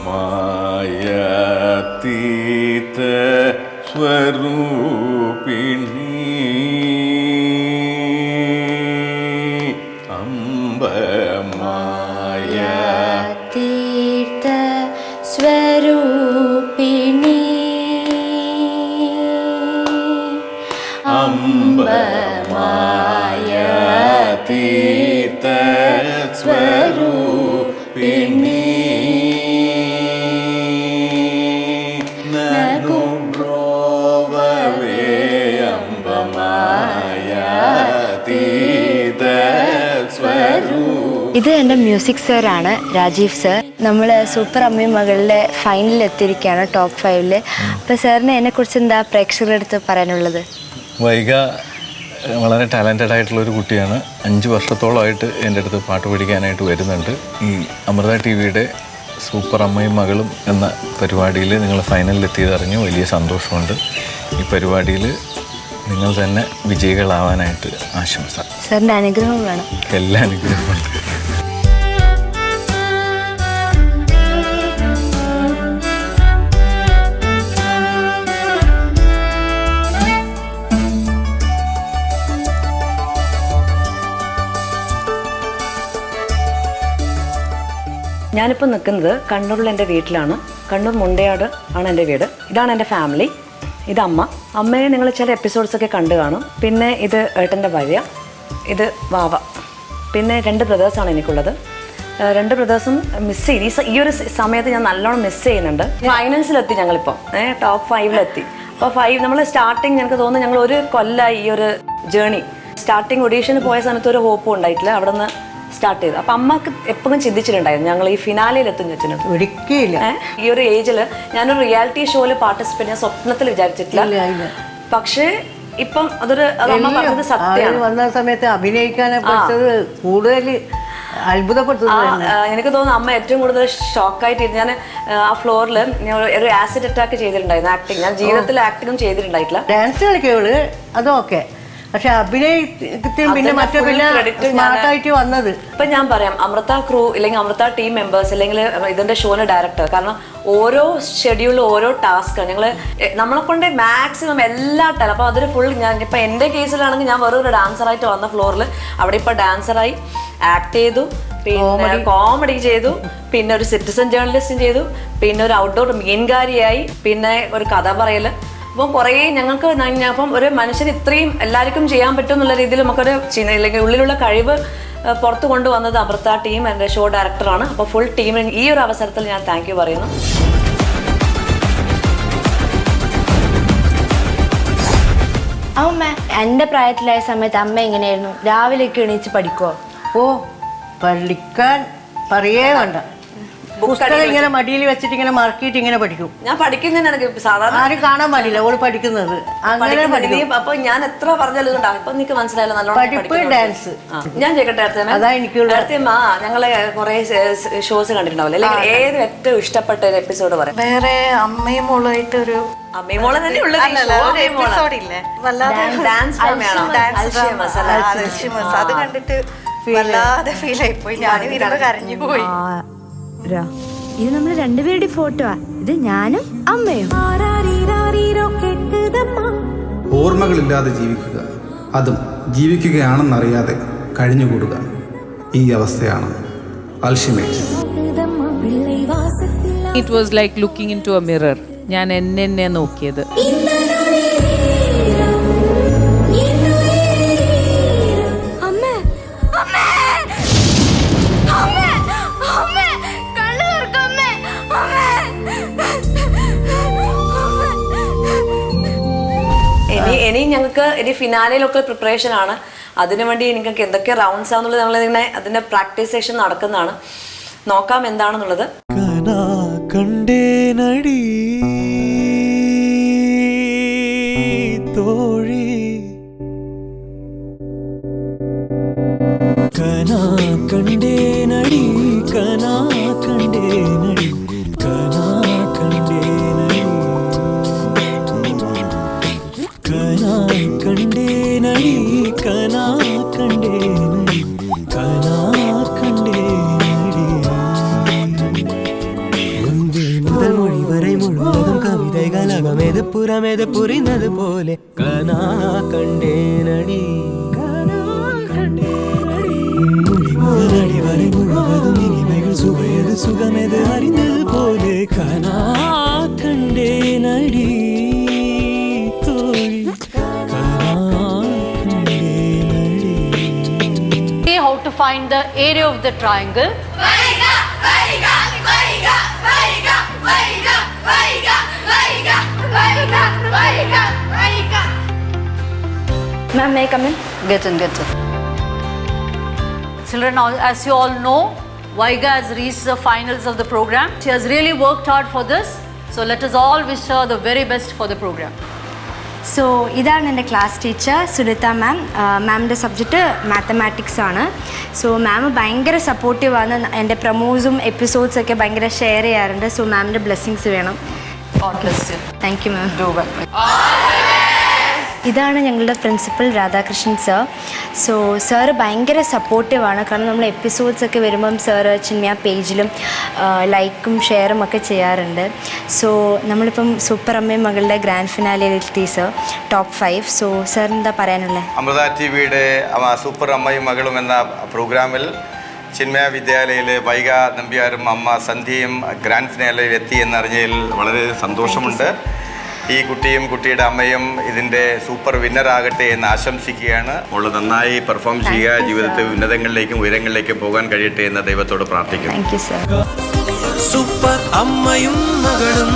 മായാതീത സ്വരൂപിണി അംബ മായാതീത സ്വരൂപിണി അംബ മായാതീത സ്വരൂപിണി നനു ബ്രോവവേ അംബ മായാതീത സ്വരൂപിണി. ഇത് എൻ്റെ മ്യൂസിക് സാറാണ്, രാജീവ് സർ. നമ്മൾ സൂപ്പർ അമ്മയും മകളിലെ ഫൈനലിൽ എത്തിയിരിക്കുകയാണ്, ടോപ്പ് 5. അപ്പോൾ സാറിന് എന്നെക്കുറിച്ച് എന്താ പ്രേക്ഷകരുടെ അടുത്ത് പറയാനുള്ളത്? വൈഗ വളരെ ടാലൻറ്റഡ് ആയിട്ടുള്ളൊരു കുട്ടിയാണ്. 5 വർഷത്തോളമായിട്ട് എൻ്റെ അടുത്ത് പാട്ട് പഠിക്കാനായിട്ട് വരുന്നുണ്ട്. ഈ അമൃത TV-യുടെ സൂപ്പർ അമ്മയും മകളും എന്ന പരിപാടിയിൽ നിങ്ങൾ ഫൈനലിൽ എത്തിയതറിഞ്ഞ് വലിയ സന്തോഷമുണ്ട്. ഈ പരിപാടിയിൽ നിങ്ങൾ തന്നെ വിജയികളാവാനായിട്ട് ആശംസ. സാറിൻ്റെ അനുഗ്രഹം വേണം. എല്ലാ അനുഗ്രഹമുണ്ട്. ഞാനിപ്പോൾ നിൽക്കുന്നത് കണ്ണൂരിൽ എൻ്റെ വീട്ടിലാണ്. കണ്ണൂർ മുണ്ടയാട് ആണ് എൻ്റെ വീട്. ഇതാണ് എൻ്റെ ഫാമിലി. ഇത് അമ്മ. അമ്മയെ നിങ്ങൾ ചില എപ്പിസോഡ്സൊക്കെ കണ്ടു കാണും. പിന്നെ ഇത് ഏട്ടൻ്റെ ഭാര്യ, ഇത് വാവ. പിന്നെ 2 ബ്രദേഴ്സാണ് എനിക്കുള്ളത്. 2 ബ്രദേഴ്സും മിസ് ചെയ്ത് ഈ ഒരു സമയത്ത് ഞാൻ നല്ലോണം മിസ് ചെയ്യുന്നുണ്ട്. ഫൈനൽസിലെത്തി ഞങ്ങളിപ്പോൾ, ടോപ്പ് 5-ലെത്തി. അപ്പോൾ 5 നമ്മൾ സ്റ്റാർട്ടിങ് എനിക്ക് തോന്നുന്നു ഞങ്ങൾ 1 കൊല്ലമായി ഈ ഒരു ജേണി. സ്റ്റാർട്ടിങ് ഒഡീഷന് പോയ സമയത്ത് ഒരു ഹോപ്പും ഉണ്ടായിട്ടില്ല. അവിടെ നിന്ന് സ്റ്റാർട്ട് ചെയ്തു. അപ്പം അമ്മക്ക് എപ്പോഴും ചിന്തിച്ചിട്ടുണ്ടായിരുന്നു ഞങ്ങൾ ഈ ഫിനാലയിൽ എത്തും വെച്ചിട്ട്. ഒരിക്കലില്ല. ഈ ഒരു ഏജിൽ ഞാനൊരു റിയാലിറ്റി ഷോയിൽ പാർട്ടിസിപ്പേറ്റ് ഞാൻ സ്വപ്നത്തിൽ വിചാരിച്ചിട്ടില്ല. പക്ഷേ ഇപ്പം അത് അമ്മ പറഞ്ഞത് സത്യമാണ്. വന്ന സമയത്ത് അഭിനയിക്കാനെ പഠിച്ചത് കൂടുതൽ അത്ഭുതപ്പെടുത്തുന്നത്. എനിക്ക് തോന്നുന്നു അമ്മ ഏറ്റവും കൂടുതൽ ഷോക്കായിട്ട് ഞാൻ ആ ഫ്ലോറിൽ ഞാൻ ഒരു ആസിഡ് അറ്റാക്ക് ചെയ്തിട്ടുണ്ടായിരുന്നു. ആക്ടിങ് ഞാൻ ജീവിതത്തിൽ ആക്ടിങ്ങും ചെയ്തിട്ടുണ്ടായിട്ടില്ല. ഡാൻസ് കളിക്കുള്ളൂ അതൊക്കെ, പക്ഷെ അഭിനയത്തിന് പിന്നെ മറ്റേ പിന്നെ സ്മാർട്ടായിട്ട് വന്നത്. ഇപ്പം ഞാൻ പറയാം, അമൃത ക്രൂ ഇല്ലെങ്കിൽ അമൃത ടീം മെമ്പേഴ്സ് അല്ലെങ്കിൽ ഇതിൻ്റെ ഷോയുടെ ഡയറക്ടർ, കാരണം ഓരോ ഷെഡ്യൂളിൽ ഓരോ ടാസ്ക് നമ്മളെ കൊണ്ട് മാക്സിമം എല്ലാ ടൈം. അപ്പോൾ അതൊരു ഫുൾ ഞാൻ ഇപ്പം എൻ്റെ കേസിലാണെങ്കിൽ ഞാൻ വെറൊരു ഡാൻസറായിട്ട് വന്ന ഫ്ലോറിൽ അവിടെ ഇപ്പോൾ ഡാൻസറായി ആക്ട് ചെയ്തു, പിന്നെ കോമഡി ചെയ്തു, പിന്നെ ഒരു സിറ്റിസൺ ജേർണലിസ്റ്റും ചെയ്തു, പിന്നെ ഒരു ഔട്ട്ഡോർ മീൻകാരിയായി, പിന്നെ ഒരു കഥ പറയൽ. അപ്പം കുറേ ഞങ്ങൾക്ക് അപ്പം ഒരു മനുഷ്യന് ഇത്രയും എല്ലാവർക്കും ചെയ്യാൻ പറ്റും എന്നുള്ള രീതിയിൽ നമുക്കൊരു അല്ലെങ്കിൽ ഉള്ളിലുള്ള കഴിവ് പുറത്ത് കൊണ്ടുവന്നത് അമൃത ടീം എൻ്റെ ഷോ ഡയറക്ടറാണ്. അപ്പോൾ ഫുൾ ടീമിന് ഈ ഒരു അവസരത്തിൽ ഞാൻ താങ്ക് യു പറയുന്നു. അമ്മ എൻ്റെ പ്രായത്തിലായ സമയത്ത് അമ്മ എങ്ങനെയായിരുന്നു? രാവിലെയൊക്കെ എണീച്ച് പഠിക്കുമോ? ഓ, പഠിക്കാൻ പറയേ വേണ്ട. പുസ്തകം ഇങ്ങനെ മടിയിൽ വെച്ചിട്ട് ഇങ്ങനെ മറക്കിയിട്ട് ഇങ്ങനെ പഠിക്കും. ഞാൻ പഠിക്കുന്നതിന് എനിക്ക് സാധാരണ ആരും കാണാൻ പാടില്ല ഓള് പഠിക്കുന്നത്. അങ്ങനെ പഠിക്കും. അപ്പൊ ഞാൻ എത്ര പറഞ്ഞാലും ഇപ്പൊ നിനക്ക് മനസ്സിലായല്ലോ നല്ലോണം പഠിപ്പ്, ഡാൻസ്. ഞാൻ ചോദിക്കട്ടെ അതാ എനിക്കുള്ള ഞങ്ങളെ കുറെ ഷോസ് കണ്ടിട്ടുണ്ടാവില്ല, അല്ലെങ്കിൽ ഏത് ഏറ്റവും ഇഷ്ടപ്പെട്ട ഒരു എപ്പിസോഡ് പറയാം? വേറെ അമ്മയും മോളുമായിട്ട് ഒരു അമ്മയും മോളെ തന്നെ ഉള്ളത് അത് കണ്ടിട്ട് വല്ലാതെ ഫീൽ ആയിപ്പോയി. ഞാനും ഇരുന്ന് കരഞ്ഞു പോയി. ഇത് നമ്മൾ 2 പേരുടെ ഫോട്ടോ. ഇത് ഞാനും അമ്മയും. ഓർമ്മകളില്ലാതെ ജീവിക്കുക, അതും ജീവിക്കുകയാണെന്നറിയാതെ കഴിഞ്ഞുകൂടുക, ഈ അവസ്ഥയാണ് Alzheimer's. It was like looking into a mirror. ഞാൻ എന്നെ നോക്കിയത്. ഇനി ഞങ്ങൾക്ക് ഇനി ഫിനാലയിലൊക്കെ പ്രിപ്പറേഷൻ ആണ്. അതിനുവേണ്ടി നിങ്ങൾക്ക് എന്തൊക്കെ റൗണ്ട്സ് ആണെന്നുള്ളത് നമ്മളിങ്ങനെ അതിൻ്റെ പ്രാക്ടീസ് സെഷൻ നടക്കുന്നതാണ്. നോക്കാം എന്താണെന്നുള്ളത്. മുഴുവതും കവിതകളകമേത് പുറമേത് പുരിന്നത് പോലെ കനാ കണ്ടേനടി മുടിമുതലടി വരെ മുഴുവതും ഇനിമകൾ സുഖയത് സുഖമേത് അറിഞ്ഞത് പോലെ കനാ കണ്ടേനടി തോഴി കനാ കണ്ടേനടി. How to find the area of the triangle. Ma'am, may I come in? Get in. Children, as you all know, Vaiga has reached the finals of the program. She has really worked hard for this. So let us all wish her the very best for the program. So ഇതാണ് എൻ്റെ class teacher Sunitha മാം. മാമിൻ്റെ subject mathematics ആണ്. So മാം ഭയങ്കര സപ്പോർട്ടീവാണ്. എൻ്റെ പ്രൊമോസും എപ്പിസോഡ്സൊക്കെ ഭയങ്കര share ചെയ്യാറുണ്ട്. So മാമിൻ്റെ blessings വേണം. Thank you ma'am. ഇതാണ് ഞങ്ങളുടെ principal Radhakrishnan sir. So sir ഭയങ്കര സപ്പോർട്ടീവാണ്. കാരണം നമ്മൾ എപ്പിസോഡ്സൊക്കെ വരുമ്പം സാറ് ചിന്മയ പേജിലും ലൈക്കും ഷെയറും ഒക്കെ ചെയ്യാറുണ്ട്. സോ നമ്മളിപ്പം സൂപ്പർ അമ്മയും മകളുടെ ഗ്രാൻഡ് ഫിനാലെത്തി സർ, ടോപ്പ് 5. സോ സാർ എന്താ പറയാനുള്ളത്? അമൃത ടി വിയുടെ സൂപ്പർ അമ്മയും മകളും എന്ന പ്രോഗ്രാമിൽ ചിന്മയ വിദ്യാലയയിൽ വൈഗ നമ്പ്യാരും അമ്മ സന്ധ്യയും ഗ്രാൻഡ് ഫിനാലയിൽ എത്തി എന്നറിഞ്ഞതിൽ വളരെ സന്തോഷമുണ്ട്. ഈ കുട്ടിയും കുട്ടിയുടെ അമ്മയും ഇതിൻ്റെ സൂപ്പർ വിന്നറാകട്ടെ എന്ന് ആശംസിക്കുകയാണ്. അവൾ നന്നായി പെർഫോം ചെയ്യുക, ജീവിതത്തിൽ ഉന്നതങ്ങളിലേക്കും ഉയരങ്ങളിലേക്കും പോകാൻ കഴിയട്ടെ എന്ന് ദൈവത്തോട് പ്രാർത്ഥിക്കുന്നു. Thank you sir. സൂപ്പർ അമ്മയും മകളും